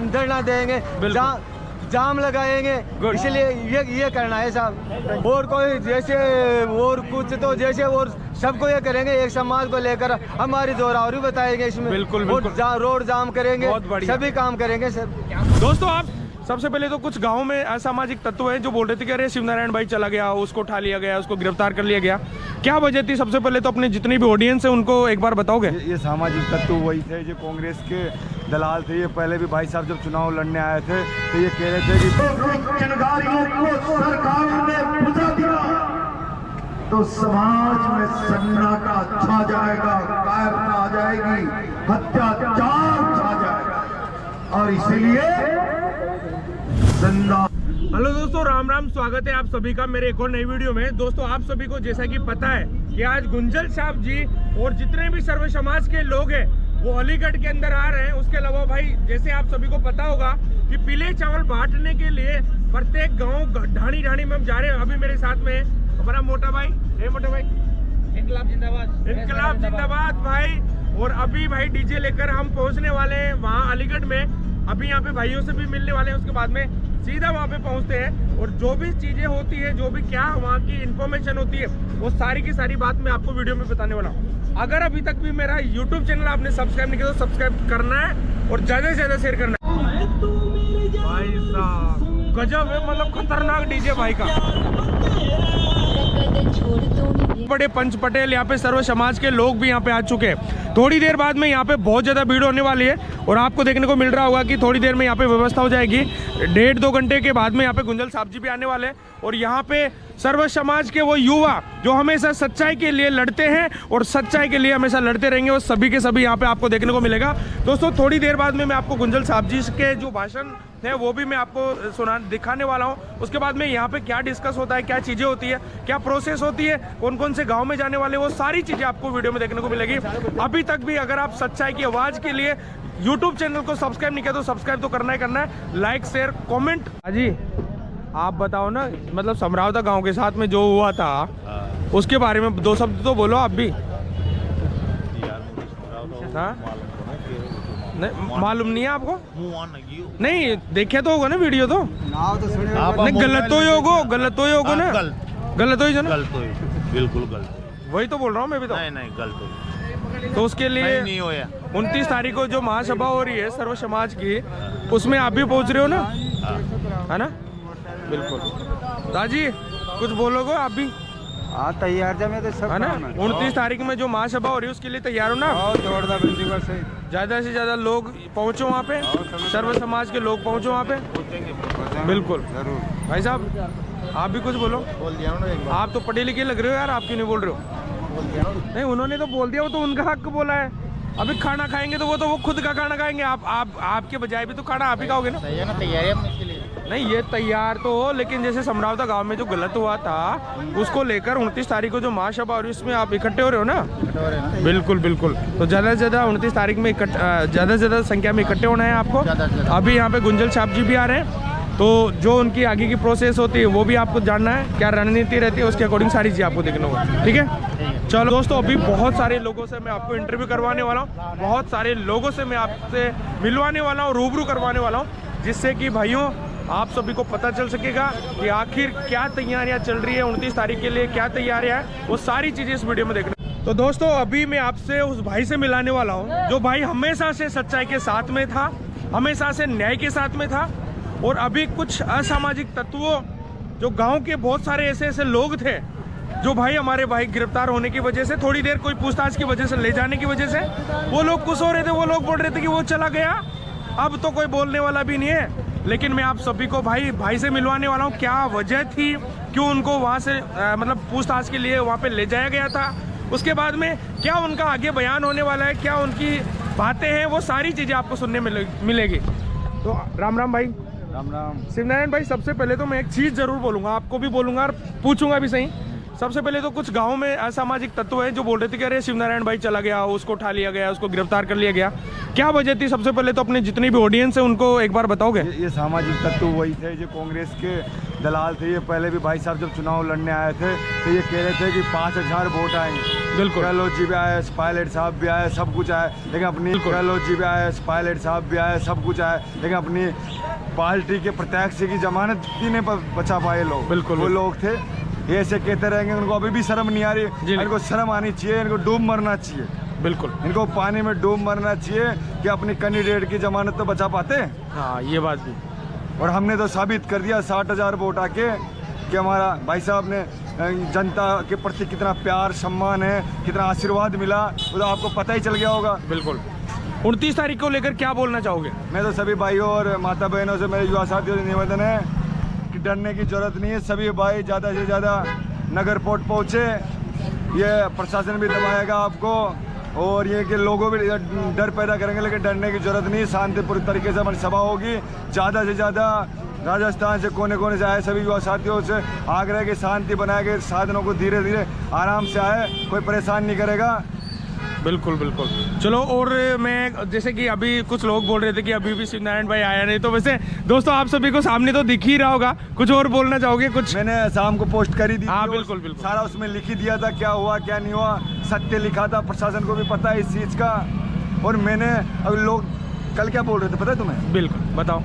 धरना देंगे, जाम लगाएंगे, इसलिए ये करना है साहब। और कोई जैसे और कुछ तो जैसे और सबको ये करेंगे, एक समाज को लेकर हमारी जोरावरी बताएंगे इसमें। बिल्कुल रोड जाम करेंगे, सभी काम करेंगे सर। दोस्तों आप सबसे पहले तो कुछ गांव में असामाजिक तत्व हैं जो बोल रहे थे कि अरे शिवनारायण भाई चला गया, उसको उठा लिया गया, उसको गिरफ्तार कर लिया गया, क्या वजह थी? सबसे पहले तो अपने जितनी भी ऑडियंस है उनको एक बार बताओगे। ये सामाजिक तत्व वही थे जो कांग्रेस के दलाल थे। ये पहले भी भाई साहब जब चुनाव लड़ने आए थे तो ये कह रहे थे कि तो समाज में सन्नाटा छा जाएगा, कायरता आ जाएगी, अत्याचार छा जाएगा, और इसीलिए हेलो दोस्तों, राम राम, स्वागत है आप सभी का मेरे एक और नई वीडियो में। दोस्तों आप सभी को जैसा कि पता है कि आज गुंजल साहब जी और जितने भी सर्व समाज के लोग हैं वो अलीगढ़ के अंदर आ रहे हैं। उसके अलावा भाई जैसे आप सभी को पता होगा कि पीले चावल बांटने के लिए प्रत्येक गाँव ढाणी ढाणी में हम जा रहे हैं। अभी मेरे साथ में हमारा मोटा भाई, मोटा भाई, इनकलाब जिंदाबाद, इनकलाब जिंदाबाद भाई। और अभी भाई डीजे लेकर हम पहुंचने वाले हैं वहाँ अलीगढ़ में। अभी यहाँ पे भाइयों से भी मिलने वाले हैं, उसके बाद में सीधा वहाँ पे पहुँचते हैं और जो भी चीजें होती है, जो भी क्या वहाँ की इन्फॉर्मेशन होती है, वो सारी की सारी बात मैं आपको वीडियो में बताने वाला हूँ। अगर अभी तक भी मेरा यूट्यूब चैनल आपने सब्सक्राइब नहीं किया तो सब्सक्राइब करना है और ज्यादा से ज्यादा शेयर करना है। भाई साहब गजब है, मतलब खतरनाक डीजे भाई का। बड़े पंच पटेल यहाँ पे सर्व समाज के लोग भी यहाँ पे आ चुके हैं। थोड़ी देर बाद में यहाँ पे बहुत ज़्यादा भीड़ होने वाली है और आपको देखने को मिल रहा होगा कि थोड़ी देर में यहाँ पे व्यवस्था हो जाएगी। 1.5-2 घंटे के बाद में यहाँ पे गुंजल साहब जी भी आने वाले हैं और यहाँ पे सर्व समाज के वो युवा जो हमेशा सच्चाई के लिए लड़ते हैं और सच्चाई के लिए हमेशा लड़ते रहेंगे, वो सभी के सभी यहाँ पे आपको देखने को मिलेगा। दोस्तों थोड़ी देर बाद में मैं आपको गुंजल साहब जी के जो भाषण है वो भी मैं आपको दिखाने वाला हूँ। उसके बाद में यहाँ पे क्या डिस्कस होता है, क्या चीज़ें होती है, क्या प्रोसेस होती है, कौन कौन से गाँव में जाने वाले, वो सारी चीज़ें आपको वीडियो में देखने को मिलेगी। अभी तक भी अगर आप सच्चाई की आवाज़ के लिए यूट्यूब चैनल को सब्सक्राइब नहीं किया तो सब्सक्राइब तो करना है, लाइक शेयर कॉमेंट। जी आप बताओ ना, मतलब समरावता गांव के साथ में जो हुआ था उसके बारे में 2 शब्द तो बोलो आप भी। नहीं मालूम नहीं है आपको? नहीं देखे तो होगा ना वीडियो तो? नहीं गलत तो ही होगा, गलत तो ही होगा ना, गलत हो ही ना, बिल्कुल गलत। वही तो बोल रहा हूँ मैं भी तो। नहीं गलत तो उसके लिए नहीं होया। 29 तारीख को जो महासभा हो रही है सर्व समाज की, उसमें आप भी पहुंच रहे हो ना, है ना? बिल्कुल। दादी कुछ बोलोगे आप भी? हाँ तैयार जब मैं तो सब है ना। 29 तारीख में जो महासभा हो रही है उसके लिए तैयार हो ना? जोरदार प्रिंसिपल से ज्यादा से ज्यादा लोग पहुंचो वहाँ पे, सर्व समाज के लोग पहुंचो वहाँ पे। बिल्कुल जरूर। भाई साहब आप भी कुछ बोलो। आप तो पढ़े लिखे लग रहे हो यार, आप क्यों नहीं बोल रहे हो? नहीं उन्होंने तो बोल दिया, वो तो उनका हक बोला है। अभी खाना खाएंगे तो वो खुद का खाना खाएंगे। आपके बजाय भी तो खाना आप ही खाओगे ना। नहीं ये तैयार तो हो, लेकिन जैसे समरावता गांव में जो गलत हुआ था उसको लेकर 29 तारीख को जो महासभा और इसमें आप इकट्ठे हो रहे हो ना? बिल्कुल बिल्कुल। तो ज़्यादा से ज़्यादा 29 तारीख में ज़्यादा से ज़्यादा संख्या में इकट्ठे होना है आपको। अभी यहाँ पे गुंजल साहब जी भी आ रहे हैं, तो जो उनकी आगे की प्रोसेस होती है वो भी आपको जानना है, क्या रणनीति रहती है उसके अकॉर्डिंग सारी चीज़ आपको देखना होगा। ठीक है चलो दोस्तों, अभी बहुत सारे लोगों से मैं आपको इंटरव्यू करवाने वाला हूँ, बहुत सारे लोगों से मैं आपसे मिलवाने वाला हूँ, रूबरू करवाने वाला हूँ, जिससे कि भाइयों आप सभी को पता चल सकेगा कि आखिर क्या तैयारियां चल रही है 29 तारीख के लिए, क्या तैयारियां हैं, वो सारी चीज़ें इस वीडियो में देखना। तो दोस्तों अभी मैं आपसे उस भाई से मिलाने वाला हूं जो भाई हमेशा से सच्चाई के साथ में था, हमेशा से न्याय के साथ में था। और अभी कुछ असामाजिक तत्वों, जो गाँव के बहुत सारे ऐसे लोग थे जो भाई हमारे भाई गिरफ्तार होने की वजह से, थोड़ी देर कोई पूछताछ की वजह से ले जाने की वजह से वो लोग खुश हो रहे थे, वो लोग बोल रहे थे कि वो चला गया, अब तो कोई बोलने वाला भी नहीं है। लेकिन मैं आप सभी को भाई से मिलवाने वाला हूँ, क्या वजह थी, क्यों उनको वहाँ से मतलब पूछताछ के लिए वहाँ पे ले जाया गया था, उसके बाद में क्या उनका आगे बयान होने वाला है, क्या उनकी बातें हैं, वो सारी चीज़ें आपको सुनने मिलेगी। तो राम राम भाई। राम राम। शिवनारायण भाई सबसे पहले तो मैं एक चीज़ ज़रूर बोलूँगा, आपको भी बोलूँगा और पूछूंगा भी सही। सबसे पहले तो कुछ गांव में असामाजिक तत्व हैं जो बोल रहे थे कि अरे शिवनारायण भाई चला गया, उसको उठा लिया गया, उसको गिरफ्तार कर लिया गया, क्या वजह थी? सबसे पहले तो अपने जितनी भी ऑडियंस है उनको एक बार बताओगे? ये सामाजिक तत्व वही थे जो कांग्रेस के दलाल थे। ये पहले भी भाई साहब जब चुनाव लड़ने आए थे तो ये कह रहे थे कि 5000 वोट आएंगे। बिल्कुल। गहलोत जी भी आए, पायलट साहब भी आए, सब कुछ आए, लेकिन अपनी गहलोत जी भी आए, पायलट साहब भी आए, सब कुछ आए, लेकिन अपनी पार्टी के प्रत्याशी की जमानत ही नहीं बचा पाए लोग। बिल्कुल। वो लोग थे, ये ऐसे कहते रहेंगे। उनको अभी भी शर्म नहीं आ रही। इनको शर्म आनी चाहिए, इनको डूब मरना चाहिए। बिल्कुल, इनको पानी में डूब मरना चाहिए कि अपनी कैंडिडेट की जमानत तो बचा पाते। हाँ, ये बात भी। और हमने तो साबित कर दिया 60,000 वोट आके कि हमारा भाई साहब ने जनता के प्रति कितना प्यार सम्मान है, कितना आशीर्वाद मिला, वो तो आपको पता ही चल गया होगा। बिल्कुल। 29 तारीख को लेकर क्या बोलना चाहोगे? मैं तो सभी भाइयों और माता बहनों से, मेरे युवा साथियों से निवेदन है कि डरने की जरूरत नहीं है। सभी भाई ज़्यादा से ज़्यादा नगर पोर्ट पहुँचे। ये प्रशासन भी दबाएगा आपको और ये कि लोगों भी डर पैदा करेंगे, लेकिन डरने की जरूरत नहीं। शांतिपूर्ण तरीके से हमारी सभा होगी। ज़्यादा से ज़्यादा राजस्थान से कोने कोने से आए सभी युवा साथियों से आग्रह की शांति बनाए गए साधनों को धीरे धीरे आराम से आए, कोई परेशान नहीं करेगा। बिल्कुल बिल्कुल। चलो, और मैं जैसे कि अभी कुछ लोग बोल रहे थे कि अभी भी शिवनारायण भाई आया नहीं, तो वैसे दोस्तों आप सभी को सामने तो दिख ही रहा होगा, कुछ और बोलना चाहोगे? कुछ मैंने शाम को पोस्ट करी दी। हाँ, बिल्कुल बिल्कुल। सारा उसमें लिख ही दिया था क्या हुआ क्या नहीं हुआ, सत्य लिखा था। प्रशासन को भी पता है इस चीज़ का। और मैंने अब लोग कल क्या बोल रहे थे पता है तुम्हें? बिल्कुल, बताओ।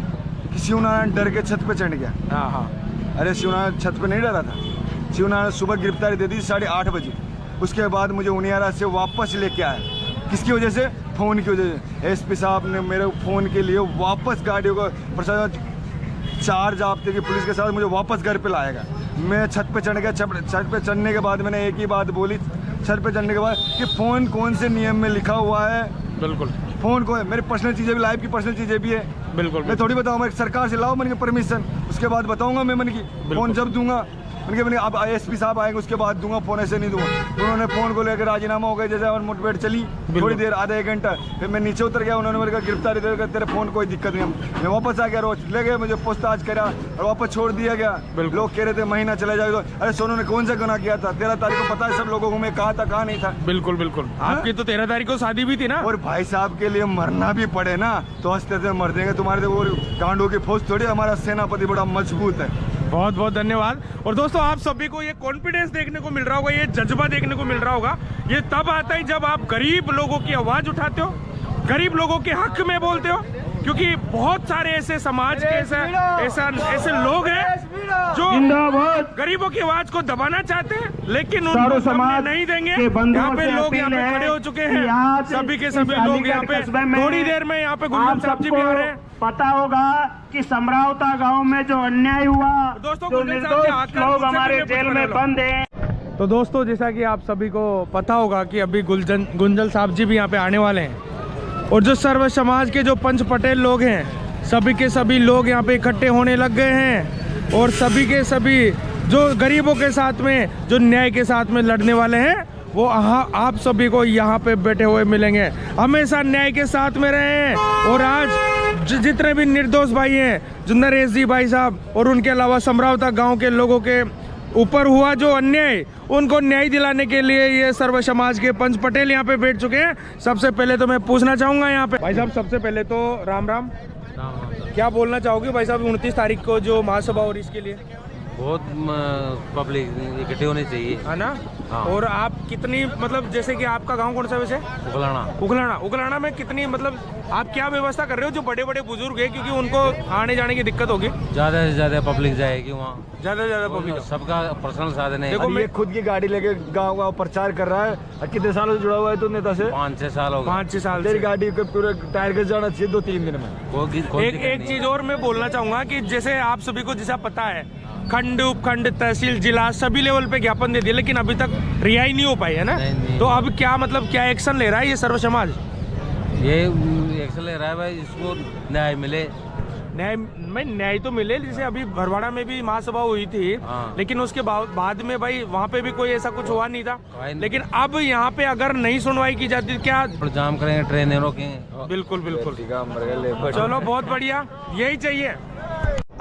कि शिवनारायण डर के छत पे चढ़ गया। हाँ हाँ। अरे शिवनारायण छत पे नहीं डरा था। शिवनारायण सुबह गिरफ्तारी दे दी 8:30 बजे। उसके बाद मुझे उनियारा से वापस लेके आए। किसकी वजह से? फ़ोन की वजह से। एसपी साहब ने मेरे फ़ोन के लिए वापस गाड़ियों को, प्रशासन 4 जाब्ते की पुलिस के साथ मुझे वापस घर पे लाएगा। मैं छत पे चढ़ गया। छत पे चढ़ने के बाद मैंने एक ही बात बोली, छत पे चढ़ने के बाद, कि फ़ोन कौन से नियम में लिखा हुआ है। बिल्कुल। फ़ोन को मेरी पर्सनल चीज़ें भी, लाइफ की पर्सनल चीज़ें भी है। बिल्कुल। मैं थोड़ी बताऊँगा, सरकार से लाओ मन की परमिशन, उसके बाद बताऊँगा मैं मन की। फ़ोन जब दूंगा मैंने अब एसपी साहब आएंगे उसके बाद दूंगा, फ़ोन ऐसे नहीं दूंगा। उन्होंने फ़ोन को लेकर राजीनामा हो गया। जैसे और मुठभेड़ चली थोड़ी देर, आधा 1 घंटा, फिर मैं नीचे उतर गया। उन्होंने मेरे को गिरफ्तारी देकर तेरे फ़ोन कोई दिक्कत नहीं। मैं वापस आ गया, रोज ले गए, मुझे पूछताछ करा और वापस छोड़ दिया गया। लोग कह रहे थे महीना चला जाएगा। अरे सोनू ने कौन सा गुनाह किया था? 13 तारीख को पता है सब लोगों को मैं कहा था, कहा नहीं था। बिल्कुल बिल्कुल। आपकी तो 13 तारीख को शादी भी थी ना। और भाई साहब के लिए मरना भी पड़े ना तो हंसते थे मर देंगे। तुम्हारे तो वो गांडों की फौज थोड़ी, हमारा सेनापति बड़ा मजबूत है। बहुत बहुत धन्यवाद। और दोस्तों आप सभी को ये कॉन्फिडेंस देखने को मिल रहा होगा, ये जज्बा देखने को मिल रहा होगा। ये तब आता है जब आप गरीब लोगों की आवाज उठाते हो, गरीब लोगों के हक में बोलते हो, क्योंकि बहुत सारे ऐसे समाज के ऐसे लोग हैं जो गरीबों की आवाज को दबाना चाहते हैं, लेकिन उनको समाज नहीं देंगे। यहाँ पे लोग यहाँ पे खड़े हो चुके हैं, सभी के सभी लोग यहाँ पे। थोड़ी देर में यहाँ पे गुंजन साहब जी भी आ रहे हैं। पता होगा कि समरावता गांव में जो अन्याय हुआ, दोस्तों जो निर्दोष लोग हमारे जेल में बंद हैं। तो दोस्तों जैसा कि आप सभी को पता होगा कि अभी गुंजन साहब जी भी यहाँ पे आने वाले हैं, और जो सर्व समाज के जो पंच पटेल लोग हैं, सभी के सभी लोग यहाँ पे इकट्ठे होने लग गए हैं। और सभी के सभी जो गरीबों के साथ में, जो न्याय के साथ में लड़ने वाले हैं, वो आप सभी को यहाँ पे बैठे हुए मिलेंगे। हमेशा न्याय के साथ में रहे। और आज जितने भी निर्दोष भाई हैं, जो नरेश जी भाई साहब और उनके अलावा समरावता गांव के लोगों के ऊपर हुआ जो अन्याय, उनको न्याय दिलाने के लिए ये सर्व समाज के पंच पटेल यहाँ पे बैठ चुके हैं। सबसे पहले तो मैं पूछना चाहूँगा यहाँ पे भाई साहब, सबसे पहले तो राम राम। क्या बोलना चाहोगे भाई साहब 29 तारीख को जो महासभा और इसके लिए? बहुत पब्लिक इकट्ठे होने चाहिए, है ना? हाँ। और आप कितनी, मतलब जैसे कि आपका गांव कौन सा वैसे? उगलाना में कितनी, मतलब आप क्या व्यवस्था कर रहे हो? जो बड़े बड़े बुजुर्ग हैं, क्योंकि उनको आने जाने की दिक्कत होगी, ज्यादा से ज्यादा पब्लिक जाएगी वहाँ, ज्यादा से ज्यादा पब्लिक, सबका पर्सनल साधन है। देखो मैं खुद की गाड़ी लेके गाँव गाँव प्रचार कर रहा है। और कितने सालों से जुड़ा हुआ है तो नेता से? 5-6 साल हो गए। 5-6 साल। तेरी गाड़ी के पूरे टायर के जाना चाहिए 2-3 दिन में। एक चीज और मैं बोलना चाहूंगा कि जैसे आप सभी को जैसा पता है, खंड उपखंड तहसील जिला सभी लेवल पे ज्ञापन दे दिए, लेकिन अभी तक रिहाई नहीं हो पाई है ना? नहीं। तो अब क्या, मतलब क्या एक्शन ले रहा है ये सर्व समाज? ये एक्शन ले रहा है भाई, इसको न्याय मिले। न्याय तो मिले। जैसे अभी भरवाड़ा में भी महासभा हुई थी, लेकिन उसके बाद में भाई वहाँ पे भी कोई ऐसा कुछ हुआ नहीं था। लेकिन अब यहाँ पे अगर नहीं सुनवाई की जाती क्या जाम करेंगे, ट्रेनें रोकेंगे? बिल्कुल बिल्कुल। चलो बहुत बढ़िया, यही चाहिए।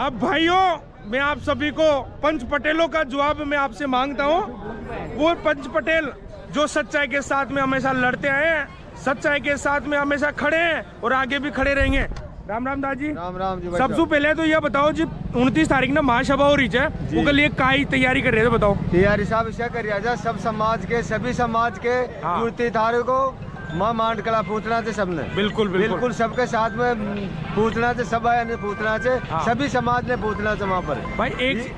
अब भाइयों मैं आप सभी को पंच पटेलों का जवाब मैं आपसे मांगता हूँ। वो पंच पटेल जो सच्चाई के साथ में हमेशा लड़ते आए हैं, सच्चाई के साथ में हमेशा खड़े हैं और आगे भी खड़े रहेंगे। राम राम दादी। राम राम जी। सबसे पहले तो यह बताओ जी 29 तारीख ना महासभा हो रही है, उसके लिए काई तैयारी कर रहे थे, बताओ। तैयारी साहब क्या कर रहा है, सब समाज के सभी समाज के यूर्तिधारकों को माँ मांड कला पूछना थे सबने। बिल्कुल बिल्कुल सबके साथ में पूछना थे, सब आए पूछना थे, सभी समाज ने पूछना था वहाँ पर। भाई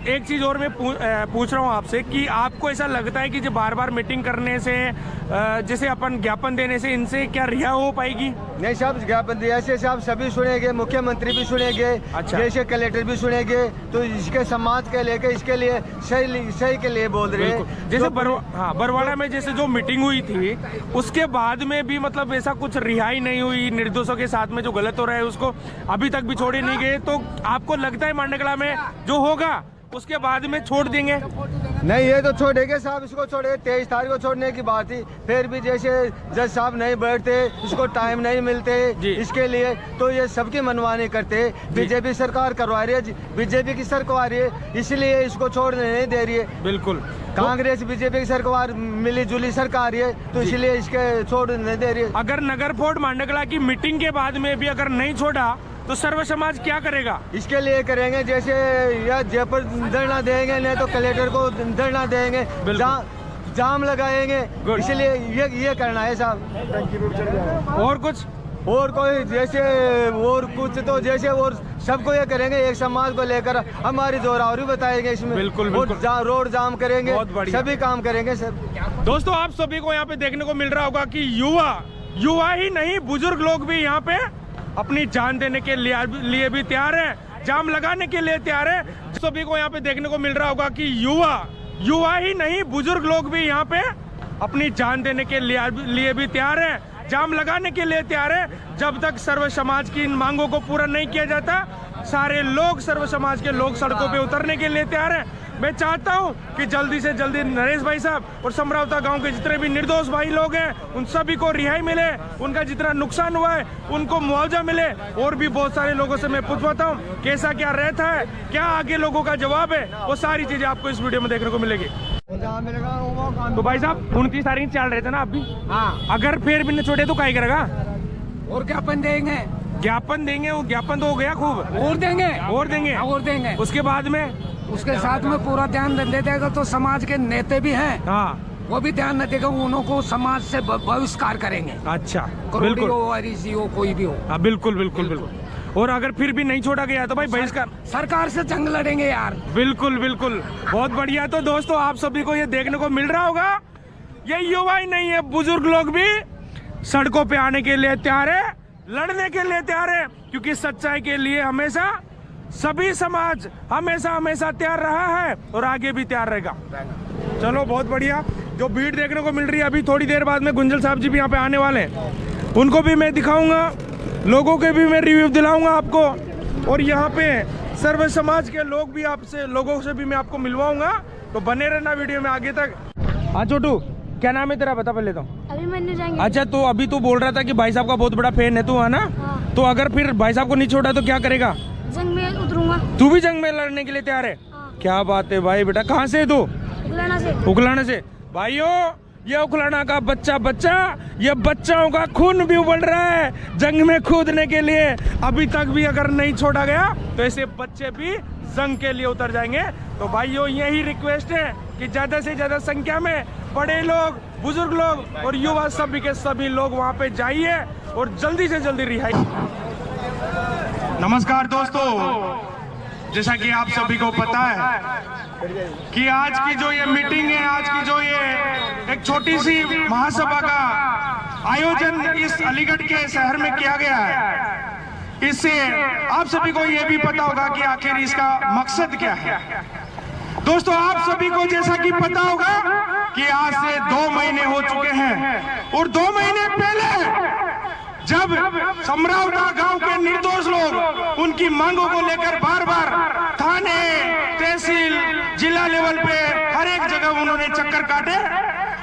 एक चीज और मैं पूछ रहा हूँ आपसे कि आपको ऐसा लगता है कि जो बार बार मीटिंग करने से जैसे अपन ज्ञापन देने से इनसे क्या रिहा हो पाएगी? नहीं साहब, ज्ञापन दिया से साहब सभी सुनेंगे, मुख्यमंत्री भी सुनेंगे, अच्छा। जैसे कलेक्टर भी सुनेंगे, तो इसके समाज के लेके इसके लिए सही के लिए बोल रहे हैं। जैसे बरवाड़ा में जैसे जो मीटिंग हुई थी उसके बाद में भी मतलब ऐसा कुछ रिहाई नहीं हुई, निर्दोषों के साथ में जो गलत हो रहा है उसको अभी तक भी छोड़े नहीं गए, तो आपको लगता है मांडकला में जो होगा उसके बाद में छोड़ देंगे? नहीं, ये तो छोड़ेंगे साहब, इसको छोड़ेंगे। 23 तारीख को छोड़ने की बात थी, फिर भी जैसे जज साहब नहीं बैठते, इसको टाइम नहीं मिलते इसके लिए, तो ये सबकी मनमानी करते। बीजेपी सरकार करवा रही है, बीजेपी की सरकार रही है, इसलिए इसको छोड़ने नहीं दे रही है। बिल्कुल, कांग्रेस बीजेपी की सरकार मिली जुली सरकार है, तो इसलिए इसके छोड़ नहीं दे रही है। अगर नगर फोर्ट मांडकला की मीटिंग के बाद में भी अगर नहीं छोड़ा तो सर्व समाज क्या करेगा? इसके लिए करेंगे जैसे या जयपुर धरना देंगे, नहीं तो कलेक्टर को धरना देंगे, जाम लगाएंगे, इसलिए ये करना है साहब। और कुछ और कोई जैसे और कुछ तो जैसे और सबको ये करेंगे, एक समाज को लेकर हमारी जोरावरी बताएंगे इसमें। बिल्कुल रोड जाम करेंगे, सभी काम करेंगे सर। दोस्तों, आप सभी को यहाँ पे देखने को मिल रहा होगा कि युवा ही नहीं बुजुर्ग लोग भी यहाँ पे अपनी जान देने के लिए भी तैयार है, जाम लगाने के लिए तैयार है। सभी को यहाँ पे देखने को मिल रहा होगा कि युवा ही नहीं बुजुर्ग लोग भी यहाँ पे अपनी जान देने के लिए भी तैयार है, जाम लगाने के लिए तैयार है। जब तक सर्व समाज की इन मांगों को पूरा नहीं किया जाता, सारे लोग सर्व समाज के लोग सड़कों पे उतरने के लिए तैयार है। मैं चाहता हूं कि जल्दी से जल्दी नरेश भाई साहब और समरावता गांव के जितने भी निर्दोष भाई लोग हैं उन सभी को रिहाई मिले, उनका जितना नुकसान हुआ है उनको मुआवजा मिले। और भी बहुत सारे लोगों से मैं पूछवाता हूं कैसा क्या रहता है, क्या आगे लोगों का जवाब है, वो सारी चीजें आपको इस वीडियो में देखने को मिलेगी। तो भाई साहब 29 तारीख चल रहे थे ना आप भी? हाँ। अगर फिर भी न छोड़े तो क्या करेगा? और ज्ञापन देंगे, वो ज्ञापन तो हो गया खूब, और देंगे। उसके बाद में उसके साथ में पूरा ध्यान दे देगा, तो समाज के नेता भी हैं, हाँ, वो भी ध्यान न देगा, उनको समाज से बहिष्कार करेंगे। अच्छा, बिल्कुल हो, आरईसी हो, कोई भी हो। हाँ, बिल्कुल। और अगर फिर भी नहीं छोड़ा गया तो भाई बहिष्कार, सरकार से जंग लड़ेंगे यार। बिल्कुल, बहुत बढ़िया। तो दोस्तों, आप सभी को ये देखने को मिल रहा होगा, ये युवा ही नहीं है, बुजुर्ग लोग भी सड़कों पे आने के लिए तैयार है, लड़ने के लिए तैयार है, क्योंकि सच्चाई के लिए हमेशा सभी समाज हमेशा तैयार रहा है और आगे भी तैयार रहेगा। चलो, बहुत बढ़िया। जो भीड़ देखने को मिल रही है, अभी थोड़ी देर बाद में गुंजल साहब जी भी यहाँ पे आने वाले हैं, उनको भी मैं दिखाऊंगा, लोगों के भी मैं रिव्यू दिलाऊंगा आपको, और यहाँ पे सर्व समाज के लोगों से भी मैं आपको मिलवाऊंगा। तो बने रहना वीडियो में आगे तक। हाँ छोटू, क्या नाम है तेरा, बता पहले तो। अभिमन्यु जाएंगे। अच्छा, तो अभी तू बोल रहा था कि भाई साहब का बहुत बड़ा फैन है तू, है ना? हाँ। तो अगर फिर भाई साहब को नहीं छोड़ा तो क्या करेगा? जंग में उतरूंगा। तू भी जंग में लड़ने के लिए तैयार है? हाँ। क्या बात है भाई। बेटा कहाँ से है तू? उखलाना से। भाइयों, ये उखलाना का बच्चा, ये बच्चाओं का खून भी उबल रहा है जंग में कूदने के लिए। अभी तक भी अगर नहीं छोड़ा गया तो ऐसे बच्चे भी जंग के लिए उतर जाएंगे। तो भाइयों, यही रिक्वेस्ट है कि ज्यादा से ज्यादा संख्या में बड़े लोग, बुजुर्ग लोग और युवा सभी के सभी लोग वहां पे जाइए और जल्दी से जल्दी रिहाई। नमस्कार दोस्तों, जैसा कि आप सभी को पता है कि आज की जो ये मीटिंग है, आज की जो ये एक छोटी सी महासभा का आयोजन इस अलीगढ़ के शहर में किया गया है, इससे आप सभी को ये भी पता होगा कि आखिर इसका मकसद क्या है। दोस्तों, आप सभी को जैसा कि पता होगा कि आज से 2 महीने हो चुके हैं, और 2 महीने पहले जब समरावता गांव के निर्दोष लोग उनकी मांगों को लेकर बार बार थाने, तहसील, जिला लेवल पे हर एक जगह उन्होंने चक्कर काटे,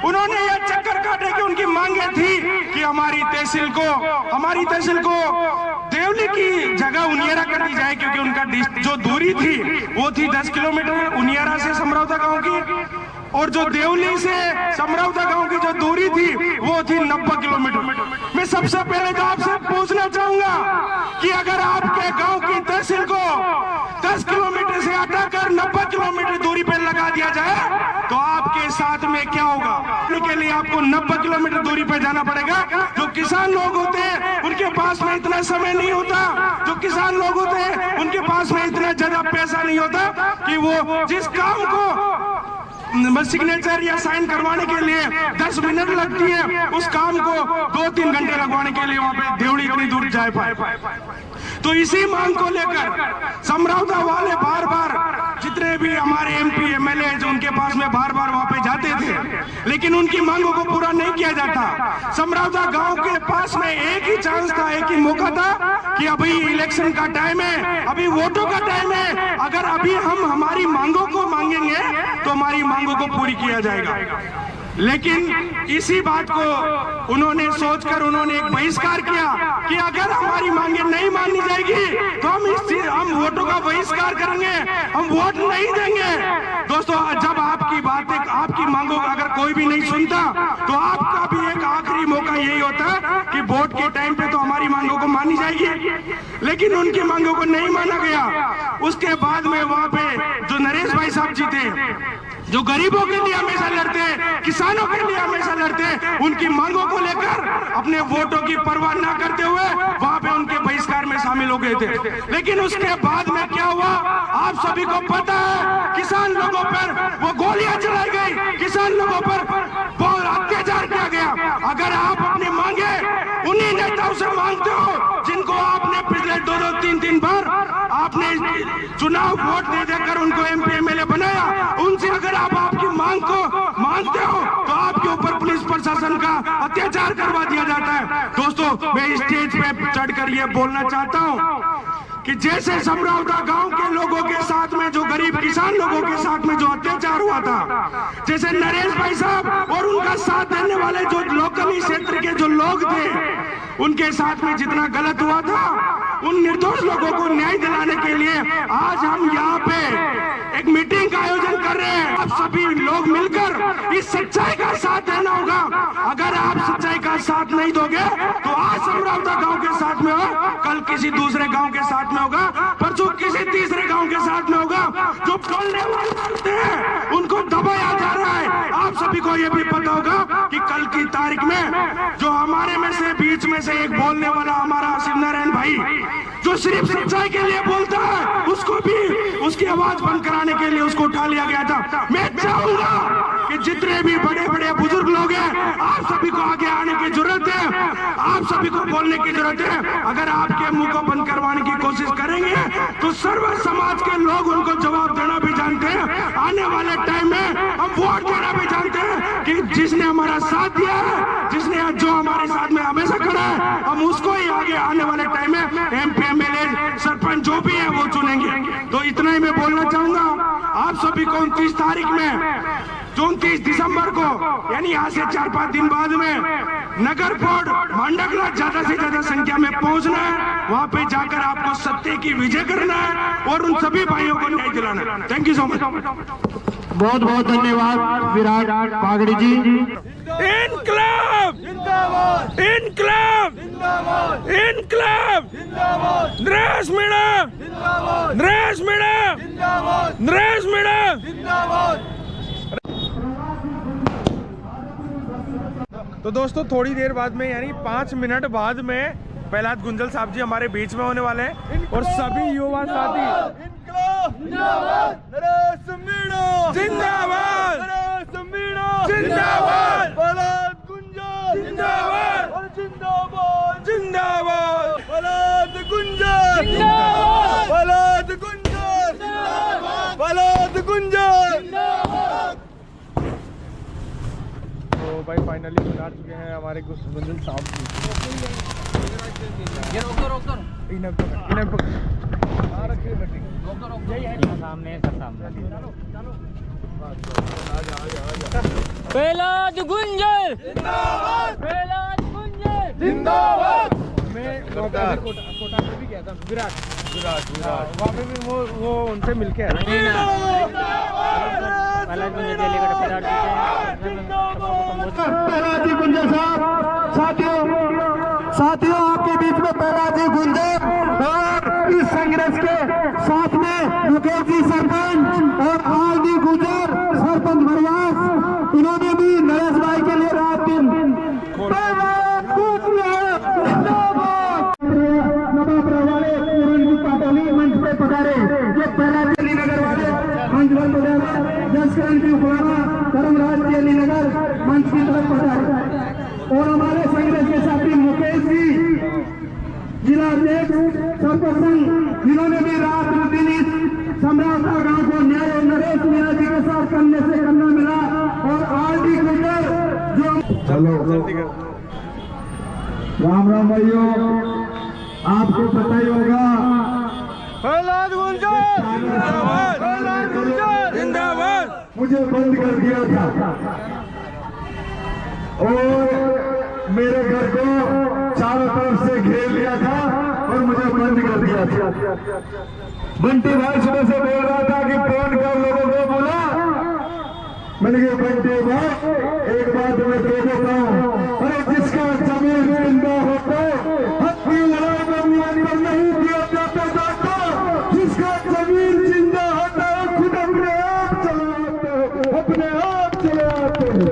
उन्होंने ये चक्कर काटे कि उनकी मांगे थी कि हमारी तहसील को देवली की जगह उनियारा कर दी जाए, क्योंकि उनका जो दूरी थी वो थी 10 किलोमीटर उनियारा से समरावता गांव की। और जो देवली से समरावता गांव की जो दूरी थी वो थी 90 किलोमीटर। मैं सबसे पहले तो आपसे पूछना चाहूंगा कि अगर आपके गांव की तहसील को 10 किलोमीटर से हटाकर 90 किलोमीटर दूरी पर लगा दिया जाए तो आपके साथ में क्या होगा? के लिए आपको 90 किलोमीटर दूरी पर जाना पड़ेगा। जो किसान लोग होते हैं उनके पास में इतना समय नहीं होता, जो किसान लोग होते हैं उनके पास में इतना ज्यादा पैसा नहीं होता कि वो जिस काम को सिग्नेचर या साइन करवाने के लिए 10 मिनट लगती है उस काम को 2-3 घंटे लगवाने के लिए वहां पे देवड़ी इतनी दूर जा पाए। तो इसी मांग को लेकर समरावता वाले बार बार जितने भी हमारे MP MLA जो उनके पास में बार बार वहां पे जाते थे, लेकिन उनकी मांगों को पूरा नहीं किया जाता। समरावता गांव के पास में एक ही चांस था, एक ही मौका था कि अभी इलेक्शन का टाइम है, अभी वोटों का टाइम है, अगर अभी हम हमारी मांगों को मांगेंगे तो हमारी मांगों को पूरी किया जाएगा। लेकिन इसी बात को उन्होंने सोचकर उन्होंने एक बहिष्कार किया कि अगर हमारी मांगे नहीं मानी जाएगी तो हम वोटों का बहिष्कार करेंगे, हम वोट नहीं देंगे। दोस्तों, जब आपकी बातें, आपकी मांगों का अगर कोई भी नहीं सुनता तो आपका भी एक आखिरी मौका यही होता कि वोट के टाइम पे तो हमारी मांगों को मानी जाएगी, लेकिन उनकी मांगों को नहीं माना गया। उसके बाद में वहां पे जो नरेश भाई साहब जी थे, जो गरीबों के लिए हमेशा लड़ते, किसानों के लिए हमेशा लड़ते, उनकी मांगों को लेकर अपने वोटों की परवाह न करते हुए वहां पे उनके बहिष्कार में शामिल हो गए थे। लेकिन उसके बाद में क्या हुआ आप सभी को पता है, किसान लोगों पर वो गोलियां चलाई गई, किसान लोगों पर बहुत अत्याचार किया गया। अगर आप अपनी मांगे उन्हीं नेताओं से मांगते हो जिनको आपने पिछले 2-3 बार आपने चुनाव वोट दे देकर उनको MP MLA बनाया, उनसे अगर आप आपकी मांग को मांगते हो तो आपके ऊपर पुलिस प्रशासन का अत्याचार करवा दिया जाता है। दोस्तों, मैं स्टेज पे चढ़कर ये बोलना चाहता हूँ कि जैसे समरावता गांव के लोगों के साथ में, जो गरीब किसान लोगों के साथ में जो अत्याचार हुआ था, जैसे नरेश भाई साहब और उनका साथ देने वाले जो लोकल क्षेत्र के जो लोग थे उनके साथ में जितना गलत हुआ था, उन निर्दोष लोगों को न्याय दिलाने के लिए आज हम यहाँ पे एक मीटिंग का आयोजन कर रहे हैं। आप सभी लोग मिलकर इस सच्चाई का साथ देना होगा। अगर आप सच्चाई का साथ नहीं दोगे तो आज समरावता गांव के साथ में हो, कल किसी दूसरे गांव के साथ में होगा, परसों किसी तीसरे गांव के साथ में होगा। जो बोलने वाले हैं उनको दबाया जा रहा है। आप सभी को यह भी पता होगा कि कल की तारीख में जो हमारे में से बीच में से एक बोलने वाला हमारा शिवनारायण भाई जो सिर्फ सच्चाई के लिए बोलता है, उसको भी उसकी आवाज बंद कराने के लिए उसको उठा लिया गया था। मैं चाहूंगा कि जितने भी बड़े बड़े बुजुर्ग लोग हैं, आप सभी को आगे आने की जरूरत है, आप सभी को बोलने की जरूरत है। अगर आपके मुंह को बंद करवाने की कोशिश करेंगे तो सर्व समाज के लोग उनको जवाब देना भी जानते हैं। आने वाले टाइम में हम वोट देना भी जानते हैं कि जिसने हमारा साथ दिया है, जिसने जो हमारे साथ में हमेशा खड़ा है, हम उसको ही आगे आने वाले टाइम में MP MLA सरपंच जो भी है वो चुनेंगे। तो इतना ही मैं बोलना चाहूंगा। आप सभी को 29 तारीख में, 29 दिसंबर को, यानी यहाँ से 4-5 दिन बाद में नगर फोर्ट मांडकला ज्यादा से ज्यादा संख्या में पहुंचना है। वहां पे जाकर आपको सत्य की विजय करना है और उन सभी भाइयों को न्याय दिलाना है। Thank you so much. बहुत बहुत धन्यवाद विराट पागड़ी जी। इनकलाब जिंदाबाद, इनकलाब जिंदाबाद, इनकलाब जिंदाबाद, नरेश मीणा जिंदाबाद, नरेश मीणा जिंदाबाद, नरेश मीणा जिंदाबाद। तो दोस्तों, थोड़ी देर बाद में, यानी 5 मिनट बाद में प्रहलाद गुंजल साहब जी हमारे बीच में होने वाले हैं और सभी युवा साथी जिंदाबाद, नरेश मीणा जिंदाबाद, नरेश मीणा जिंदाबाद, प्रहलाद गुंजल जिंदाबाद, और जिंदाबाद, जिंदाबाद, प्रहलाद गुंजल जिंदाबाद, प्रहलाद गुंजल जिंदाबाद, प्रहलाद गुंजल जिंदाबाद। तो भाई फाइनली बुला चुके हैं हमारे गुंजल साहब जी। प्रहलाद गुंजल जिंदाबाद, प्रहलाद गुंजल जिंदाबाद। मैं कोटा पे भी गया था, विराट वहाँ पे भी वो उनसे मिलके आया। पहलाजी गुंजर साहब, साथियों आपके बीच में पहलाजी गुंजर और इस संघर्ष के साथ में मुकेश जी सरपंच और आरडी गुंजर सरपंच बरियास, इन्होंने भी नरेश भाई के लिए रात दिन मंच पे पधारे, ये पहलाजी अलीनगर वाले मंच पर पधारे, जसकरण की उपलाना धर्मराज जी अलीनगर मंच की तरफ पधारे और हमारे संघर्ष के साथी मुकेश जी जिला अध्यक्ष सरपंच, जिन्होंने भी रात दिन इस सम्राटा गांव को न्याय और नरेश मीणा जी के साथ करने से करना मिला और आरडी गुंजर जो चलो राम राम भाइयों, आपको पता ही होगा प्रहलाद गुंजर जिंदाबाद, मुझे बंद कर दिया था और मेरे घर को चारों तरफ से घेर लिया था और मुझे बंद कर दिया था। बंटी भाई सुबह से बोल रहा था कि फोन कर लोगों को बोला, मैंने कहा बंटी भाई एक बात मैं कह देता हूँ, अरे जिसका जमीन जिंदा हो तो हक की लड़ाई में अंदर नहीं दिया जाता जाता, जिसका जमीन जिंदा होता है खुद अपने आप चले आते हैं।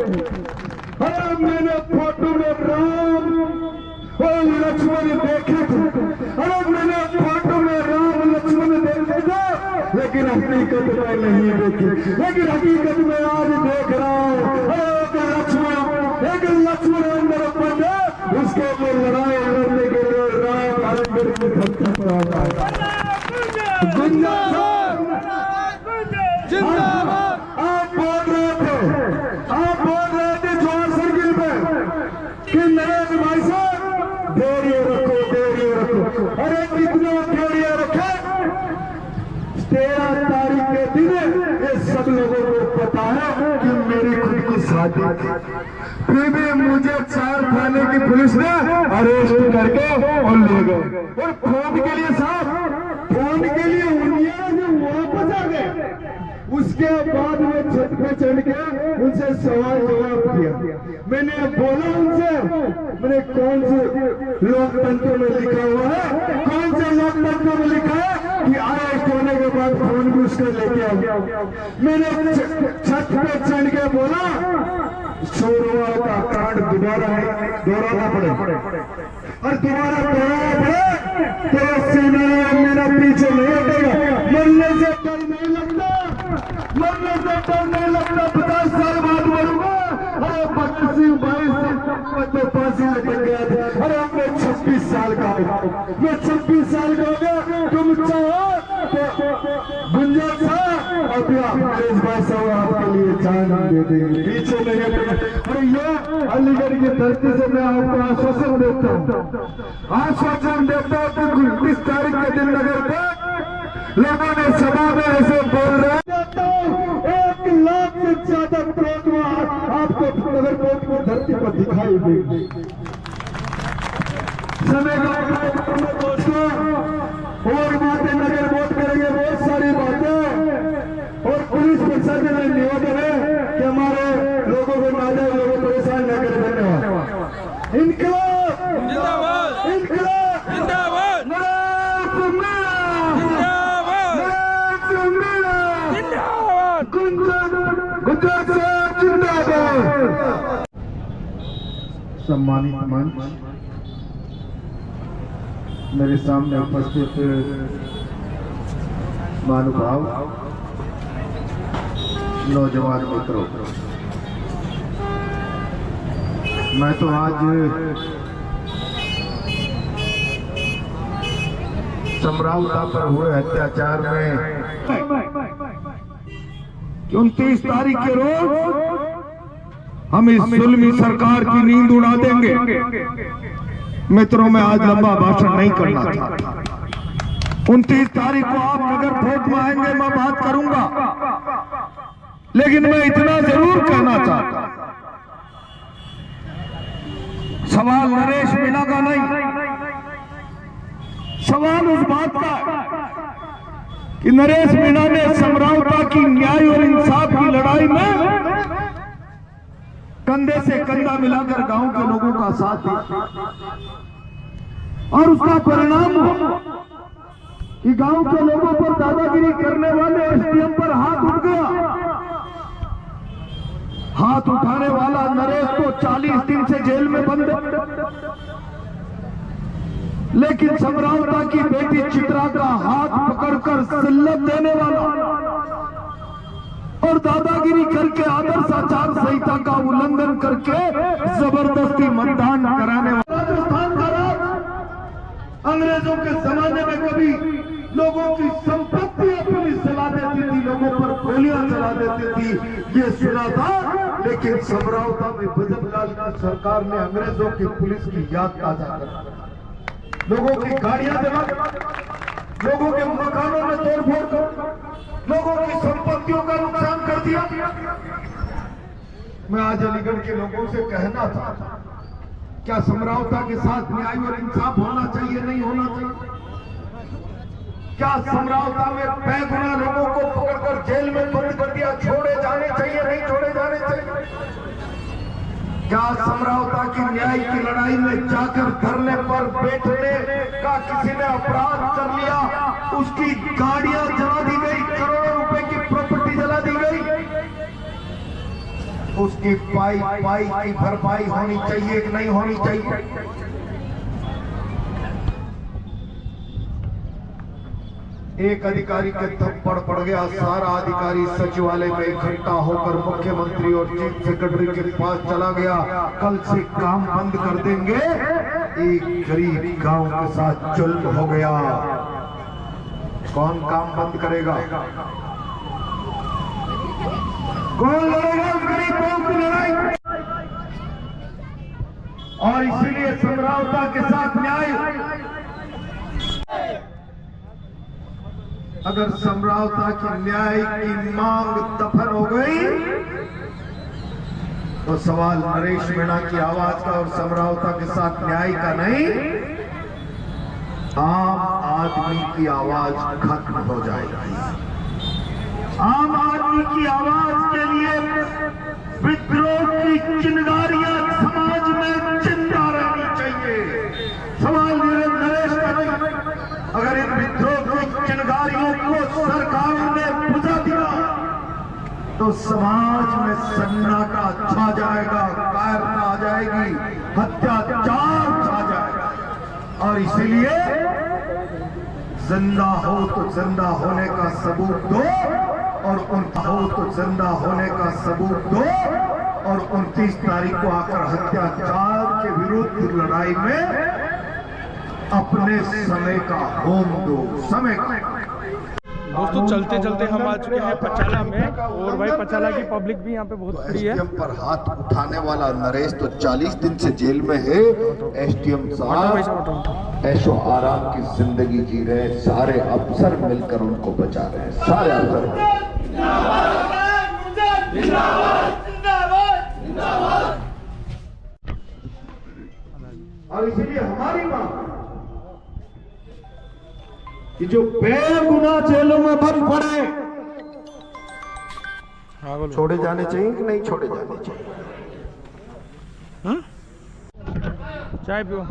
अरे मैंने फोटो में राम और लक्ष्मण देखे थे, अरे मैंने फोटो में राम लक्ष्मण देखे थे, लेकिन हकीकत में नहीं देखे, लेकिन हकीकत में आज देख रहा हूँ एक लक्ष्मण अंदर बने, उसके लिए लड़ाई लड़ने के लिए राम अंदर की धरती पर आ रहा है। जिंदाबाद। आप बोल रहे थे जवाहर सर्किल पे कि नरेश भाई साहब देरिए रखो, अरे कितना देरिए रखे। 13 तारीख के दिन ये सब लोगों को पता है कि मेरी खुद की शादी थी, फिर भी मुझे 4 थाने की पुलिस ने अरेस्ट करके और ले गए। और फोन के लिए साहब, फोन के लिए उन्हें जो वापस आ गए, उसके बाद में छत पे चढ़ के उनसे सवाल जवाब किया। मैंने बोला उनसे, मैंने कौन से लोकतंत्र में लिखा हुआ है, कौन से लोकतंत्र में लिखा है कि अरेस्ट होने के बाद फोन भी उसका लेके आ गया। मैंने छत पे चढ़ के बोला शोरवा का कांड दोहराना पड़े और दोबारा दोहराना पड़े तो सीना मेरा पीछे नहीं हटेगा। मरने से डर नहीं लगता, मरने से डर नहीं लगता। 50 साल बाद मरूंगा, अरे 22 तो फांसी लटक गया था, अरे मैं 26 साल का हूँ, मैं 26 साल का हो गया। तुम चाहो तो गुंजर साहब अभी नरेश भाई साहब आपके लिए जान दे देंगे, पीछे नहीं हटेगा। और ये अलीगढ़ की धरती से मैं आपको आश्वासन देता हूँ, आश्वासन देता हूँ कि 29 तारीख के दिन नगर पे लोगों ने सभा में ऐसे बोल रहे हैं, 1 लाख से ज्यादा प्रोग्राम आपको नगर कोर्ट की धरती पर दिखाई देंगे। समय का दोस्तों और बातें नगर वोट करेंगे, बहुत सारी बातें। और पुलिस प्रशासन ने निवेदन है कि हमारे लोगों को नाजायज लोगों को परेशान न करें। धन्यवाद। इनकलाब जिंदाबाद, इनकलाब जिंदाबाद, नरेश मीणा जिंदाबाद, गुंजर साहब जिंदाबाद। सम्मानित मंच, मेरे सामने उपस्थित महानुभाव, नौजवान मित्रों, मैं तो आज समरावता पर हुए अत्याचार में 29 तारीख के रोज हम इस जुल्मी सरकार की नींद उड़ा देंगे। मित्रों, मैं आज लंबा भाषण नहीं करना चाहता। 29 तारीख को आप नगर फोर्ट में आएंगे, मैं बात करूंगा, लेकिन मैं इतना जरूर कहना चाहता, सवाल नरेश मीणा का नहीं, सवाल उस बात का कि नरेश मीणा ने समरावता की न्याय और इंसाफ की लड़ाई में कंधे से कंधा मिलाकर गांव के लोगों का साथ दिया और उसका परिणाम कि गांव के लोगों पर दादागिरी करने वाले एसडीएम पर हाथ उठ गया। हाथ उठाने वाला नरेश तो 40 दिन से जेल में बंद, लेकिन समरावता की बेटी चित्रा का हाथ पकड़कर सिल्लत देने वाला और दादागिरी करके आदर्श आचार संहिता का उल्लंघन करके जबरदस्ती मतदान कराने वाला। राजस्थान का राज अंग्रेजों के जमाने में कभी लोगों की संपत्ति अपनी चला देती थी, लोगों पर गोलियां चला देती थी, ये सुना था। लेकिन समरावता में भजनलाल की सरकार ने अंग्रेजों की पुलिस की याद ताजा कर लोगों की गाड़ियां जला, लोगों के मकानों में तोड़फोड़ कर, लोगों की संपत्तियों का नुकसान कर दिया। मैं आज अलीगढ़ के लोगों से कहना चाहता, क्या समरावता के साथ न्याय और इंसाफ होना चाहिए, नहीं होना चाहिए? क्या समरावता में बेगुनाह लोगों को पकड़कर जेल में बंद कर दिया, छोड़े जाने चाहिए, नहीं छोड़े जाने चाहिए? क्या समरावता की न्याय की लड़ाई में जाकर धरने पर बैठने का किसी ने अपराध कर लिया, उसकी गाड़ियां जला दी गई, करोड़ों रुपए की प्रॉपर्टी जला दी गई, उसकी पाई की भरपाई होनी चाहिए कि नहीं होनी चाहिए? एक अधिकारी के थप्पड़ पड़ गया, सारा अधिकारी सचिवालय में इकट्ठा होकर मुख्यमंत्री और चीफ सेक्रेटरी के पास चला गया। कल से काम बंद कर देंगे। एक गरीब गांव के साथ जुल्म हो गया, कौन काम बंद करेगा? कौन लड़ेगा उस गरीब गांव की लड़ाई? और इसीलिए समरावता के साथ न्याय, अगर समरावता की न्याय की मांग दफन हो गई तो सवाल नरेश मीणा की आवाज का और समरावता के साथ न्याय का नहीं, आम आदमी की आवाज खत्म हो जाएगी। आम आदमी की आवाज के लिए विद्रोह की चिंगारियां समाज में जिंदा रहनी चाहिए। सवाल नरेश का नहीं, अगर इन विद्रोह की चिंगारियों को सरकारों ने बुझा दिया तो समाज में सन्नाटा छा जाएगा, कायरता आ जाएगी, अत्याचार छा जाएगा। और इसीलिए जिंदा हो तो जिंदा होने का सबूत दो, और जिंदा होने का सबूत दो, और 29 तारीख को आकर अत्याचार के विरुद्ध लड़ाई में अपने समय का होम दो, समय का। दोस्तों चलते चलते हम आ चुके हैं पचाला में, और भाई पचाला की पब्लिक भी यहाँ पे बहुत खड़ी है। एसडीएम पर हाथ उठाने वाला नरेश तो 40 दिन से जेल में है। एसडीएम साहब ऐशो आराम की जिंदगी जी रहे, सारे अफसर मिलकर उनको बचा रहे हैं, सारे अफसर। और इसीलिए हमारी मांग कि जो बेगुनाह जेलों में बंद पड़े छोड़े जाने चाहिए कि नहीं छोड़े जाने चाहिए? चाय पियो।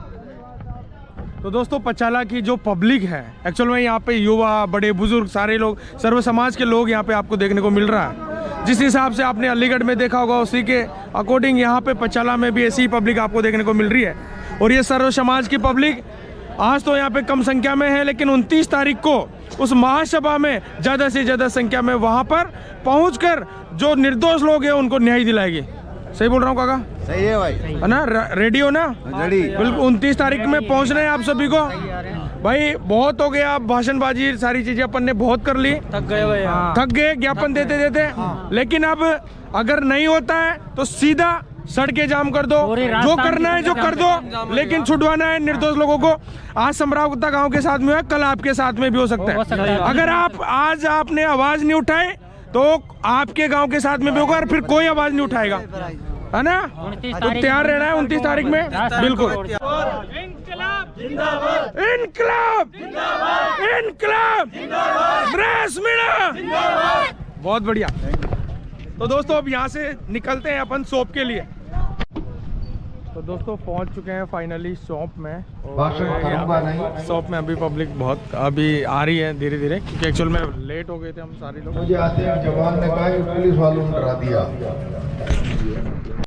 तो दोस्तों पचाला की जो पब्लिक है, एक्चुअल में यहाँ पे युवा, बड़े बुजुर्ग, सारे लोग, सर्व समाज के लोग यहाँ पे आपको देखने को मिल रहा है। जिस हिसाब से आपने अलीगढ़ में देखा होगा उसी के अकॉर्डिंग यहाँ पे पचाला में भी ऐसी पब्लिक आपको देखने को मिल रही है। और ये सर्व समाज की पब्लिक आज तो यहाँ पे कम संख्या में है, लेकिन 29 तारीख को उस महासभा में ज़्यादा से ज़्यादा संख्या में वहाँ पर पहुँचकर जो निर्दोष लोग हैं उनको न्याय दिलाएगी। सही बोल रहा हूँ काका? सही है भाई, है ना? रेडी हो ना? रेडी। बिल्कुल 29 तारीख में पहुँचना है आप सभी को। भाई बहुत हो गया, भाषणबाजी सारी चीजें अपन ने बहुत कर ली, थक गए भाई, थक गए ज्ञापन देते देते। लेकिन अब अगर नहीं होता है तो सीधा सड़कें जाम कर दो, जो करना है जो कर दो, लेकिन छुड़वाना है निर्दोष लोगों को। आज समरावता गांव के साथ में है, कल आपके साथ में भी हो सकता है। अगर आप आज आपने आवाज नहीं उठाए तो आपके गांव के साथ में भी होगा, और फिर कोई आवाज नहीं उठाएगा, है ना? तो तैयार रहना है 29 तारीख में, बिल्कुल। इनकलाब, इनकलाब, ब्रेस मीणा। बहुत बढ़िया। तो दोस्तों अब यहाँ से निकलते हैं अपन शॉप के लिए। तो दोस्तों पहुँच चुके हैं फाइनली शॉप में। शॉप में अभी पब्लिक बहुत अभी आ रही है धीरे धीरे, क्योंकि एक्चुअल में लेट हो गए थे हम सारे लोग। मुझे आते हैं जवान ने कहा कि पुलिस वालों ने डरा दिया।